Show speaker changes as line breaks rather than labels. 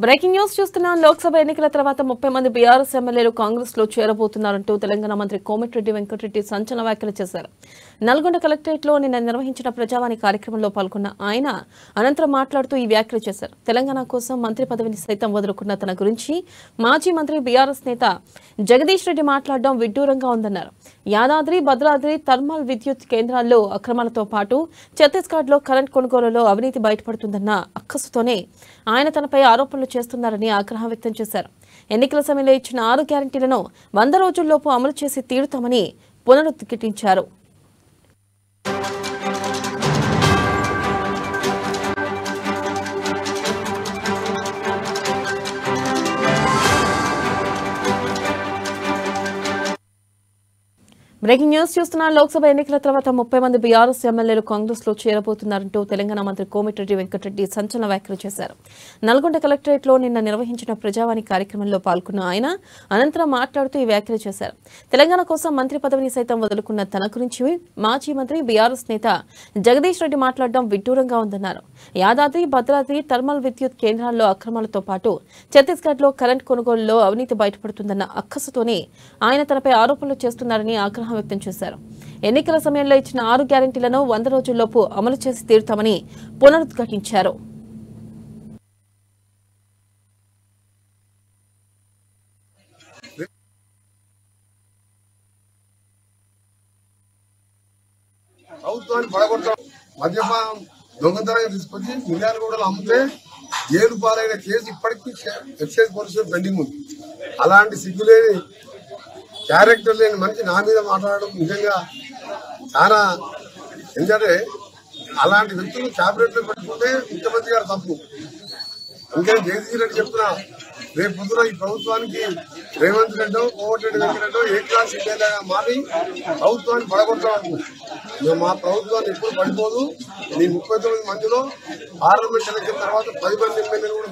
Breaking news చూస్తున్నాం. లోక్సభ ఎన్నికల తర్వాత 30 మంది బీఆర్ఎస్ ఎమ్మెల్యేలు కాంగ్రెస్ లో చేరబోతున్నారంటూ తెలంగాణ మంత్రి కోమటిరెడ్డి వెంకటరెడ్డి సంచలన వ్యాఖ్యలు చేశారు. నల్గొండ కలెక్టరేట్ లో నిన్న నిర్వహించిన ప్రజావాణి కార్యక్రమంలో పాల్గొన్న ఆయన అనంతరం మాట్లాడుతూ ఈ వ్యాఖ్యలు చేశారు. తెలంగాణ కోసం మంత్రి పదవిని సైతం వదులుకున్న తన గురించి మాజీ మంత్రి బీఆర్ఎస్ నేత జగదీష్ రెడ్డి మాట్లాడడం విడ్డూరంగా ఉందన్నారు. యాదాద్రి భద్రాద్రి థర్మల్ విద్యుత్ కేంద్రాల్లో అక్రమాలతో పాటు ఛత్తీస్గఢ్ లో కరెంట్ కొనుగోలులో అవినీతి బయటపడుతుందన్న అక్కసుతోనే ఆయన తనపై ఆరోపణలు చేస్తున్నారని ఆగ్రహం వ్యక్తం చేశారు. ఎన్నికల సమయంలో ఇచ్చిన 6 గ్యారెంటీలను 100 రోజుల్లోపు అమలు చేసి తీరుతామని పునరుద్ఘాటించారు. బ్రేకింగ్ న్యూస్ చూస్తున్న లోక్సభ ఎన్నికల తర్వాత 30 మంది బీఆర్ఎస్ ఎమ్మెల్యేలు కాంగ్రెస్ లో చేరబోతున్నారంటూ తెలంగాణ మంత్రి కోమటిరెడ్డి వెంకటరెడ్డి సంచలన వ్యాఖ్యలు చేశారు. నల్గొండ కలెక్టరేట్ లో నిన్న నిర్వహించిన ప్రజావాణి కార్యక్రమంలో పాల్గొన్న ఆయన అనంతరం మాట్లాడుతూ ఈ వ్యాఖ్యలు చేశారు. తెలంగాణ కోసం మంత్రి పదవిని సైతం వదులుకున్న తన గురించి మాజీ మంత్రి బీఆర్ఎస్ నేత జగదీష్ రెడ్డి మాట్లాడడం విడ్డూరంగా ఉందన్నారు. యాదాద్రి భద్రాద్రి థర్మల్ విద్యుత్ కేంద్రాల్లో అక్రమాలతో పాటు ఛత్తీస్గఢ్ లో కరెంట్ కొనుగోలులో అవినీతి బయటపడుతుందన్న అక్కసుతోనే ఆయన తనపై ఆరోపణలు చేస్తున్నారని ఆగ్రహం వ్యక్తం చేశారు. ఎన్నికల సమయంలో ఇచ్చిన 6 గ్యారెంటీలను 100 రోజుల్లోపు అమలు చేసి తీరుతామని పునరుద్ఘాటించారు.
ప్రభుత్వాన్ని పడగొట్టడం, మద్యపానం దొంగతనంగా తీసుకొచ్చి మిర్యాల గూడలు అమ్మితే జైలు పాలైన కేసు ఇప్పటికీ ఎక్సైజ్ పోలీసులు పెండింగ్ ఉంది. అలాంటి సిగ్గులేని క్యారెక్టర్ లేని మనిషి నా మీద మాట్లాడడం నిజంగా చాలా, ఎందుకంటే అలాంటి వ్యక్తులు క్యాబినెట్ లో పెట్టుకుంటే ముఖ్యమంత్రి గారు తప్పు. అందుకని జగదీష్ రెడ్డి చెప్తున్నా, రేపు పొద్దున ఈ ప్రభుత్వానికి రేవంత్ రెడ్డి కోమటిరెడ్డి వెంకటరెడ్డి ఏ క్లాస్ ఎమ్మెల్యేగా మారి ప్రభుత్వాన్ని పడగొట్టడం. మేము మా ప్రభుత్వాన్ని ఎప్పుడు పడిపోదు. మీ 39 మందిలో పార్లమెంట్ ఎన్నికల తర్వాత 10 మంది ఎమ్మెల్యేలు కూడా